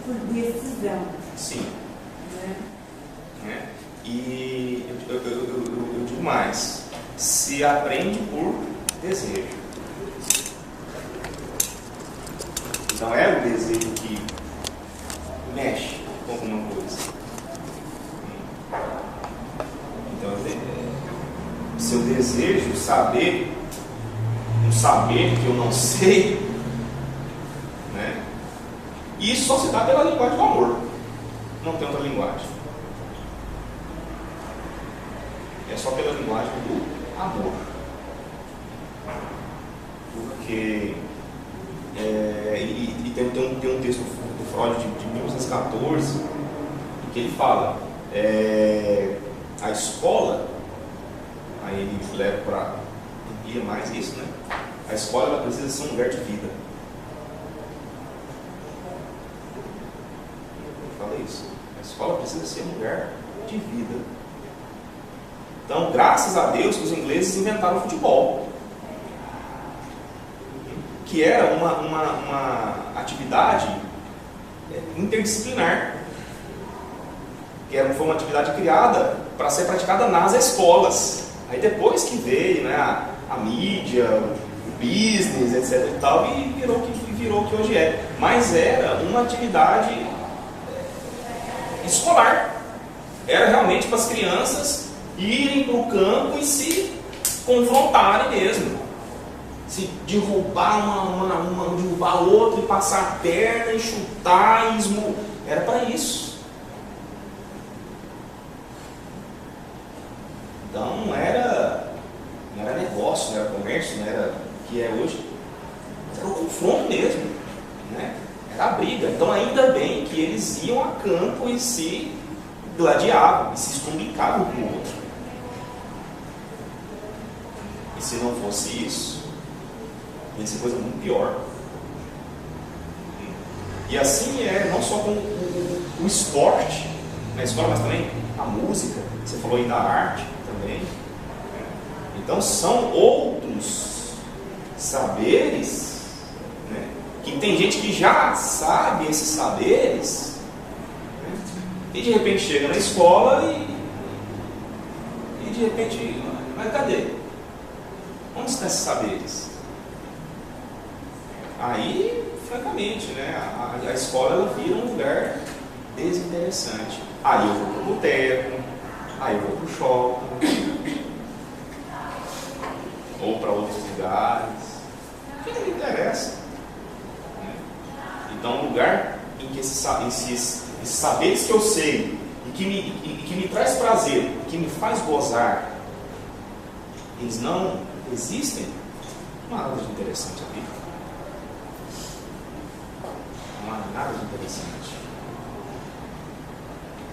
por decisão. Sim. Né? Né? E eu digo mais, se aprende por desejo. Então é o desejo que mexe com alguma coisa. Então se eu desejo saber um saber que eu não sei, né? E isso só se dá pela linguagem do amor. Não tem outra linguagem. É só pela linguagem do amor. Porque tem um texto do Freud de 1914 que ele fala a escola, aí ele leva para entender mais isso, né? A escola ela precisa ser um lugar de vida. Eu falei isso. A escola precisa ser um lugar de vida. Então, graças a Deus que os ingleses inventaram o futebol, que era uma atividade interdisciplinar, que foi uma atividade criada para ser praticada nas escolas. Aí depois que veio, né, a mídia, o business, etc. e tal, e virou o que hoje é. Mas era uma atividade escolar. Era realmente para as crianças irem para o campo e se confrontarem mesmo. Se derrubar derrubar outro e passar a perna e chutar e esmurrar. Era para isso. Então não era negócio, não era comércio, não era o que é hoje. Era o confronto mesmo, né? Era a briga. Então ainda bem que eles iam a campo e se gladiavam, e se estumbicavam um com o outro. E se não fosse isso, ia ser coisa muito pior. E assim é não só com o esporte na escola, mas também a música. Você falou aí da arte também. Então são outros saberes, né? Que tem gente que já sabe esses saberes, né? E de repente chega na escola e de repente, mas cadê? Onde estão esses saberes? Aí, francamente, né, a escola ela vira um lugar desinteressante. Aí eu vou para o boteco, aí eu vou para o shopping, ou para outros lugares, que não me interessa. Então, um lugar em que esses saberes que eu sei e que me traz prazer, que me faz gozar, eles não existem, não há nada de interessante aqui. Não há nada de interessante.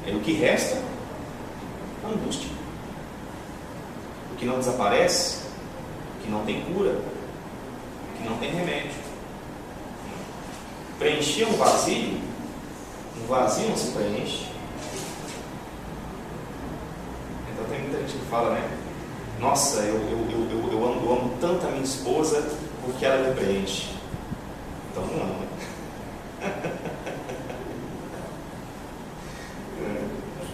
O que resta é angústia. O que não desaparece, o que não tem cura, o que não tem remédio. Preencher um vazio não se preenche. Então tem muita gente que fala, né? Nossa, eu amo tanto a minha esposa porque ela me preenche. Então não ama.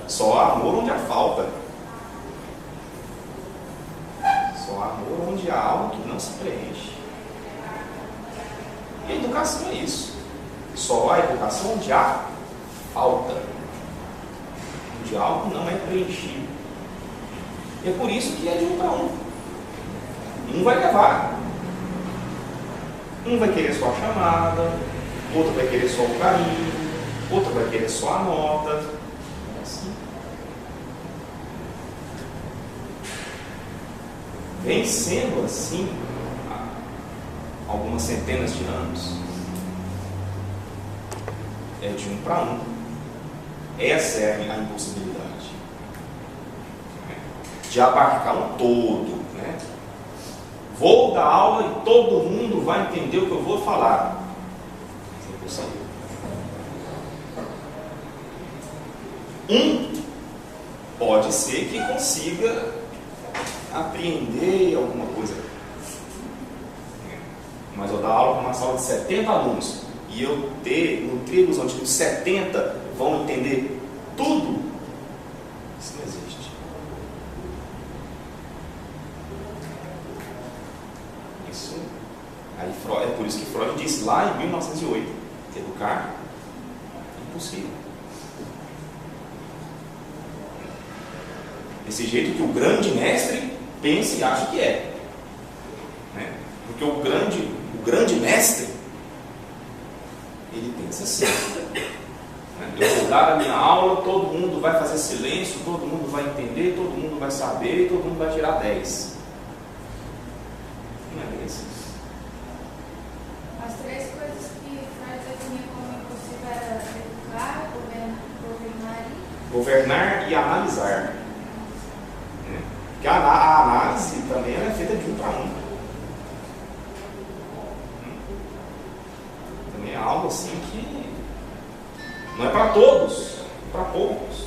Só há amor onde há falta. Só há amor onde há algo que não se preenche. E a educação é isso. Só há educação onde há falta. Onde algo não é preenchido. E é por isso que é de um para um. Um vai levar. Um vai querer só a chamada, outro vai querer só o carinho, outro vai querer só a nota. É assim. Vem sendo assim há algumas centenas de anos. É de um para um. Essa é a impossibilidade. De abarcar um todo, né? Vou dar aula e todo mundo vai entender o que eu vou falar. É impossível. Um pode ser que consiga apreender alguma coisa. Mas eu dar aula para uma sala de 70 alunos. e eu nutrir a ilusão de que os 70 vão entender tudo, isso não existe. Isso, aí Freud, é por isso que Freud disse lá em 1908, que educar é impossível. Desse jeito que o grande mestre pensa e acha que é. Né? Porque o grande mestre, ele pensa assim. Né? Eu vou dar a minha aula, todo mundo vai fazer silêncio, todo mundo vai entender, todo mundo vai saber, todo mundo vai tirar 10. Não é bem assim. As três coisas que Freud definia como impossível era educar, governar e analisar. Porque a análise também é feita de 1 para 1. Também é algo assim que não é para todos, é para poucos.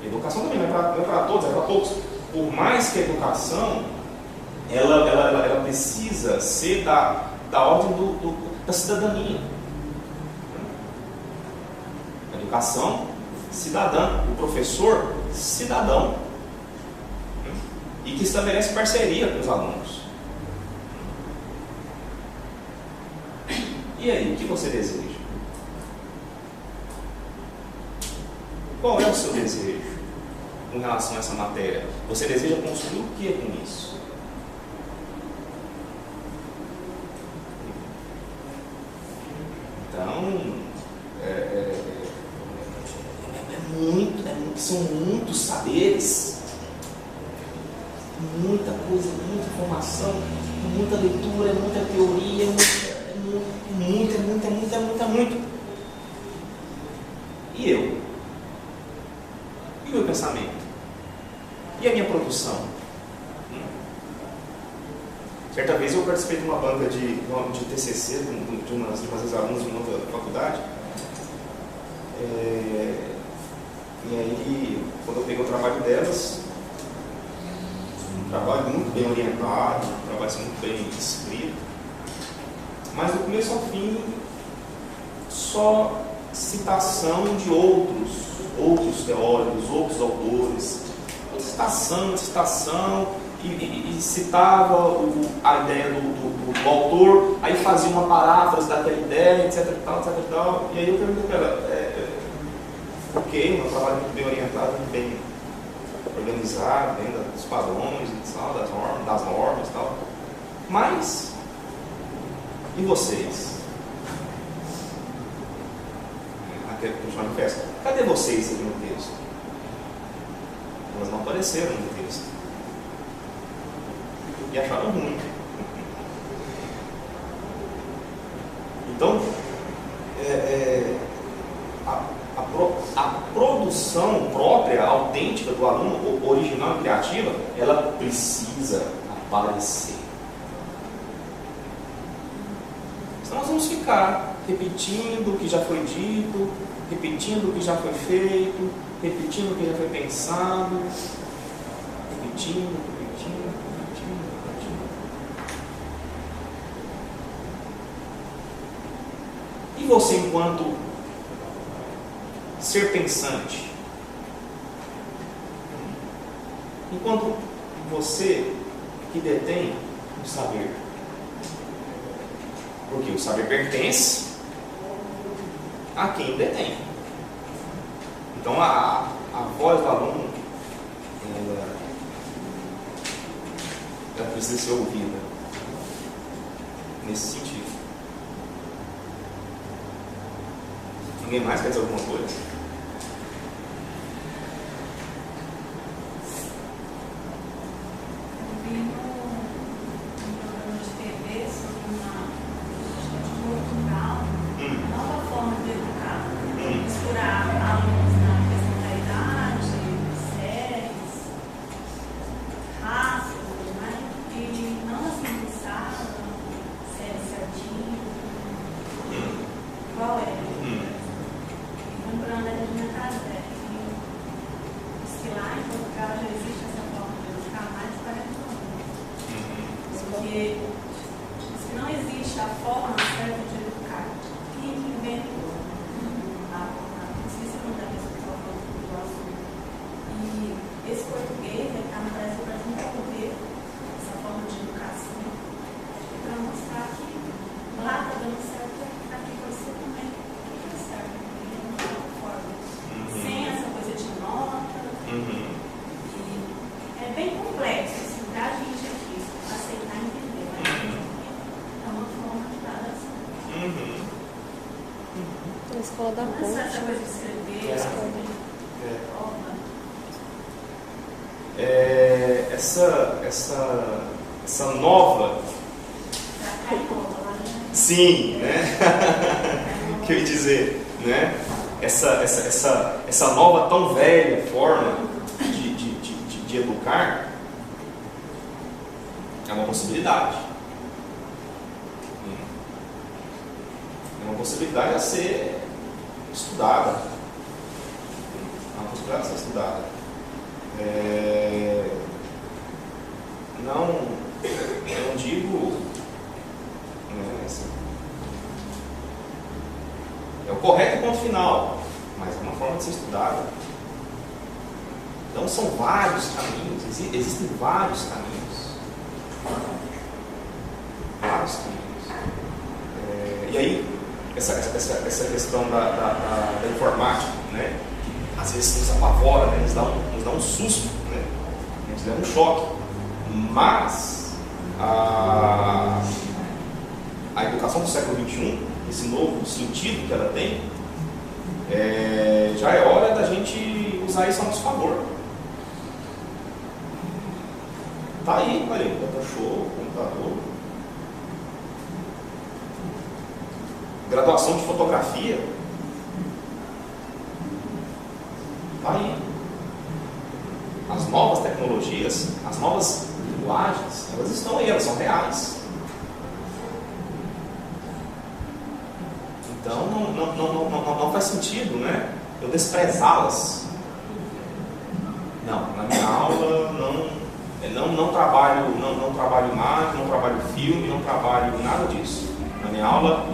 A educação também não é para todos, é para poucos. Por mais que a educação ela precisa ser da ordem da cidadania. A educação cidadã, o professor cidadão, e que estabelece parceria com os alunos. E aí, o que você deseja? Qual é o seu desejo com relação a essa matéria? Você deseja construir o que com isso? Então, são muitos saberes, muita coisa, muita informação, muita leitura, muita teoria, muito. E eu? E o meu pensamento? E a minha produção? Certa vez eu participei de uma banca de TCC de umas ex-alunas de uma faculdade. E aí, quando eu peguei o trabalho delas, um trabalho muito bem orientado, um trabalho muito bem escrito, mas do começo ao fim, só citação de outros teóricos, outros autores, citação, e citava a ideia do autor, aí fazia uma paráfrase daquela ideia, etc e tal, e aí eu perguntei para ela, ok, meu trabalho muito bem orientado, muito bem organizado, dentro dos padrões, das normas e tal. Mas, e vocês? Até continuar no festa. Cadê vocês aqui no texto? Elas não apareceram no texto. E acharam ruim. Então, a produção própria, autêntica do aluno, original e criativa, ela precisa aparecer. Senão nós vamos ficar repetindo o que já foi dito, repetindo o que já foi feito, repetindo o que já foi pensado, repetindo. E você, enquanto ser pensante, enquanto você que detém o saber, porque o saber pertence a quem detém. Então a voz do aluno ela precisa ser ouvida nesse sentido. Ninguém mais quer dizer alguma coisa? Eu vi num programa de TV sobre de Portugal, uma nova forma de educar, misturar alunos na questão da idade, séries, raças, né? E não assim, sala, série certinho. Qual é? Lembrando escola da Não é ponte. essa coisa de escrever, essa nova. Sim, né? O que eu ia dizer, né? Essa nova tão velha forma de educar é uma possibilidade. É uma possibilidade a ser estudada. É uma possibilidade a ser estudada. Eu não digo. É o correto ponto final, mas é uma forma de ser estudada. Então são vários caminhos, existem vários caminhos. Vários caminhos. E aí, essa questão da informática, né? Às vezes nos apavora, né? nos dá um susto, né? Nos dá um choque. Mas a educação do século XXI, esse novo sentido que ela tem, já é hora da gente usar isso a nosso favor. Está aí, olha aí, data show, computador. Graduação de fotografia. Está aí. As novas tecnologias, as novas linguagens, elas estão aí, elas são reais. Então não faz sentido, né, eu desprezá-las. Não, na minha aula não trabalho imagem, não trabalho filme, não trabalho nada disso. Na minha aula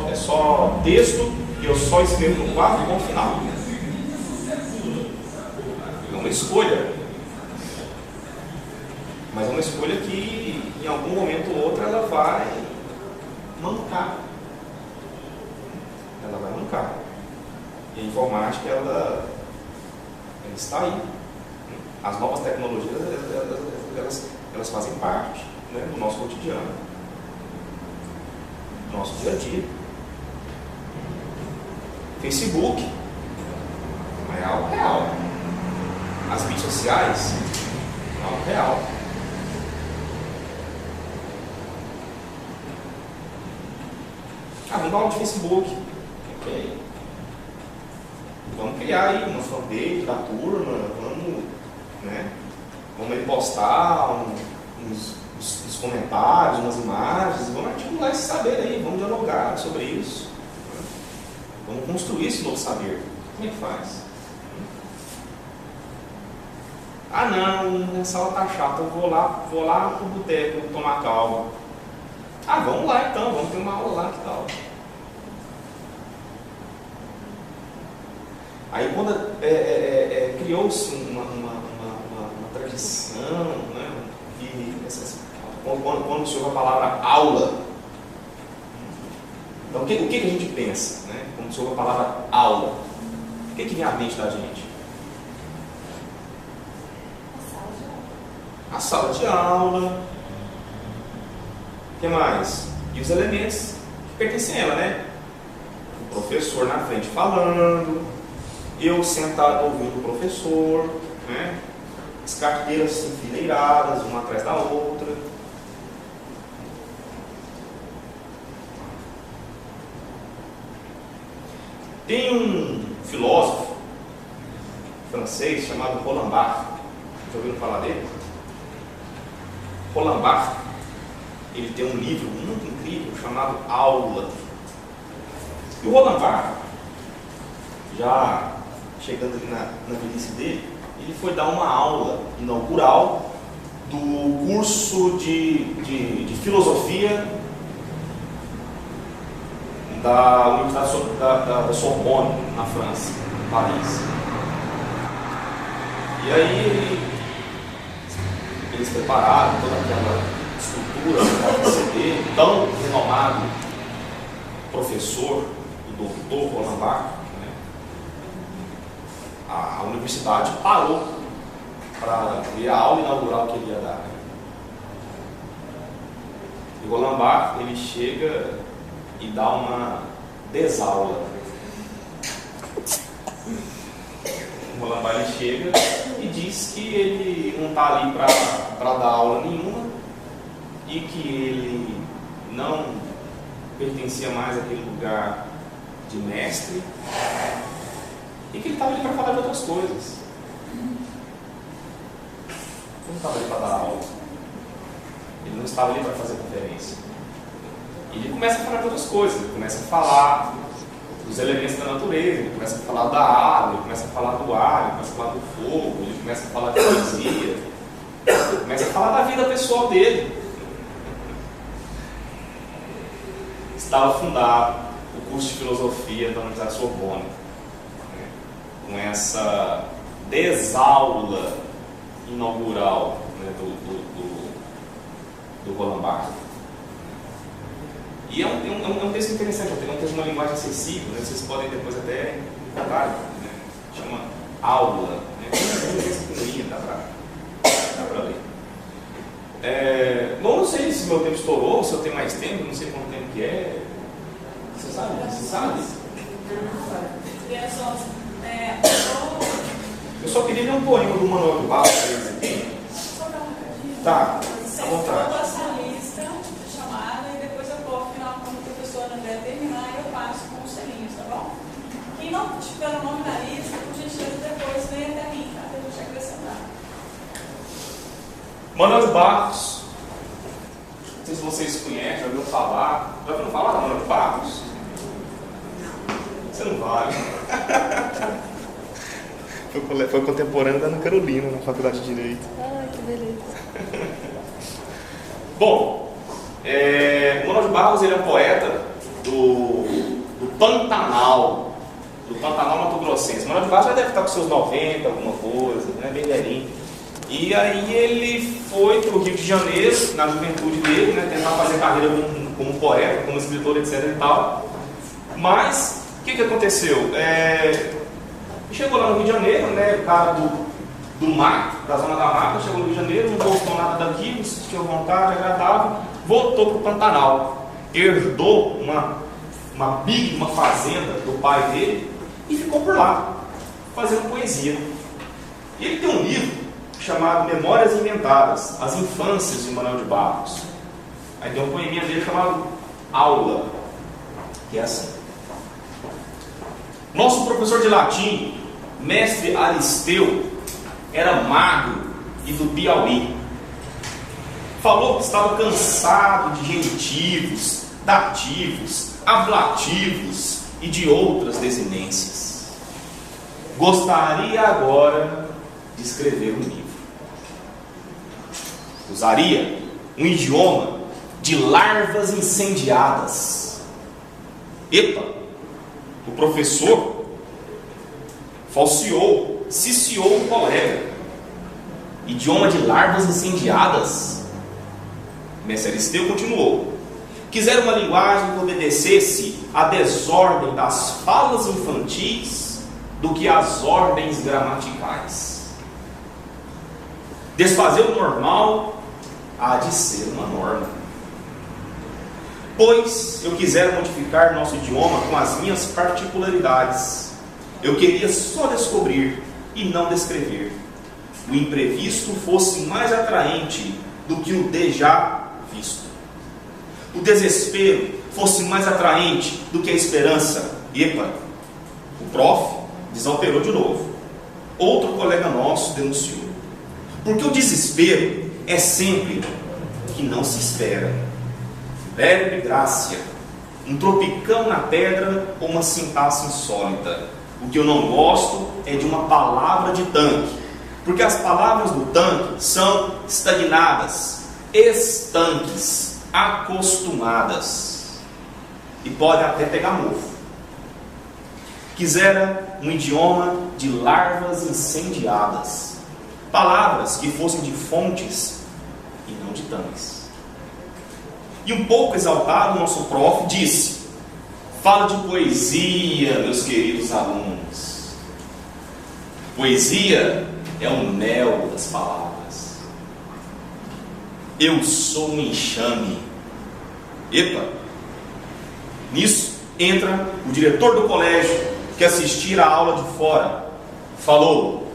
é só texto e eu só escrevo no quadro e ponto final. É uma escolha. Mas é uma escolha que em algum momento ou outro ela vai mancar. Ela vai mancar. E a informática ela está aí. As novas tecnologias elas fazem parte, né, do nosso cotidiano, do nosso dia a dia. Facebook é algo real. As mídias sociais é algo real. Vamos dar aula de Facebook. Ok. Vamos criar aí uma fanpage da turma, vamos aí postar uns comentários, umas imagens, vamos articular esse saber aí, vamos dialogar sobre isso. Vamos construir esse novo saber. Como é que faz? Não, essa aula tá chata, eu vou lá pro boteco tomar calma. Vamos lá então, vamos ter uma aula lá, que tal? Aí quando criou-se uma tradição, né? Quando se ouve a palavra aula, então o que a gente pensa, né? Quando se ouve a palavra aula, o que vem à mente da gente? A sala de aula. O que mais? E os elementos que pertencem a ela, né? O professor na frente falando, eu sentado ouvindo o professor, né? As carteiras enfileiradas, uma atrás da outra. Tem um filósofo francês chamado Roland Barthes. Já ouviram falar dele? Roland Barthes, ele tem um livro muito incrível chamado Aula. E o Roland Barthes, já chegando ali na velhice dele, ele foi dar uma aula inaugural do curso de filosofia da Universidade da Sorbonne, na França, em Paris. E aí eles prepararam toda aquela estrutura para receber o tão renomado professor, o doutor Roland Barthes. A universidade parou para ver a aula inaugural que ele ia dar. E o Roland Barthes, ele chega e dá uma desaula. chega e diz que ele não está ali para dar aula nenhuma e que ele não pertencia mais àquele lugar de mestre e que ele estava ali para falar de outras coisas. Ele não estava ali para dar aula, ele não estava ali para fazer conferência. E ele começa a falar de outras coisas, ele começa a falar dos elementos da natureza, ele começa a falar da água, ele começa a falar do ar, ele começa a falar do fogo, ele começa a falar de poesia, ele começa a falar da vida pessoal dele. Estava fundado o curso de filosofia da Universidade Sorbonne, né, com essa desaula inaugural, né, do Roland Barthes. E é um texto interessante, é um texto de uma linguagem acessível, né? Vocês podem depois até encontrar, né? Chama Aula, né? É um texto pequenininho, dá para ler. Bom, não sei se meu tempo estourou, se eu tenho mais tempo, não sei quanto tempo que é. Você sabe? Você sabe? Eu só queria ler um poema do Manuel do Barros para eles aqui. Tá, à vontade. Quem não tiver o nome na lista, por gentileza, depois vem até mim, tá? Para a gente acrescentar. Manuel de Barros, não sei se vocês conhecem, já ouviram falar. Já ouviram falar da Manuel de Barros? Você não vale. Foi contemporâneo da Ana Carolina, na Faculdade de Direito. Ai, que beleza. Bom, Manuel de Barros, ele é um poeta do Pantanal. Do Pantanal Mato Grossense. Manuel de Barros já deve estar com seus 90, alguma coisa, né? Bem velhinho. E aí ele foi para o Rio de Janeiro, na juventude dele, né? Tentar fazer carreira como poeta, como escritor, etc. e tal. Mas, o que aconteceu? Chegou lá no Rio de Janeiro, né? O cara do mar, da zona da mata, chegou no Rio de Janeiro, não gostou nada daquilo, se tinha vontade, agradável, voltou para o Pantanal. Herdou uma fazenda do pai dele e ficou por lá, fazendo poesia. E ele tem um livro chamado Memórias Inventadas, As Infâncias de Manuel de Barros. Aí tem um poeminha dele chamado Aula, que é assim. Nosso professor de latim, mestre Aristeu, era magro e do Piauí. Falou que estava cansado de genitivos, dativos, ablativos e de outras desinências. Gostaria agora de escrever um livro. Usaria um idioma de larvas incendiadas. Epa, o professor falseou, ciciou o colega. Idioma de larvas incendiadas? Mestre Aristeu continuou. Quisera uma linguagem que obedecesse à desordem das falas infantis do que às ordens gramaticais. Desfazer o normal há de ser uma norma. Pois eu quisera modificar nosso idioma com as minhas particularidades. Eu queria só descobrir e não descrever. O imprevisto fosse mais atraente do que o déjà visto. O desespero fosse mais atraente do que a esperança. Epa, o prof desalterou de novo. Outro colega nosso denunciou. Porque o desespero é sempre o que não se espera. Verbe grácia, um tropicão na pedra ou uma sintaxe insólita. O que eu não gosto é de uma palavra de tanque, porque as palavras do tanque são estagnadas, estanques, acostumadas e podem até pegar mofo. Quisera um idioma de larvas incendiadas, palavras que fossem de fontes e não de tanques. E um pouco exaltado, nosso prof disse: fala de poesia, meus queridos alunos. Poesia é o mel das palavras. Eu sou um enxame. Epa! Nisso entra o diretor do colégio que assistir a aula de fora. Falou: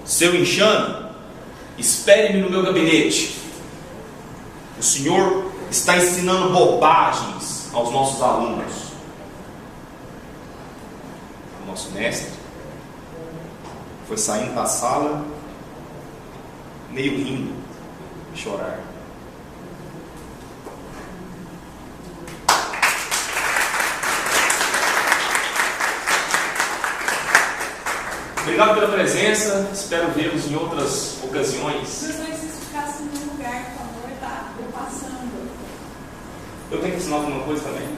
seu enxame, espere-me no meu gabinete. O senhor está ensinando bobagens aos nossos alunos. O nosso mestre foi saindo da sala, meio rindo, chorar. Obrigado pela presença, espero vê-los em outras ocasiões. Gostaria que vocês ficassem no lugar, por favor, tá? Eu passando. Eu tenho que ensinar alguma coisa também?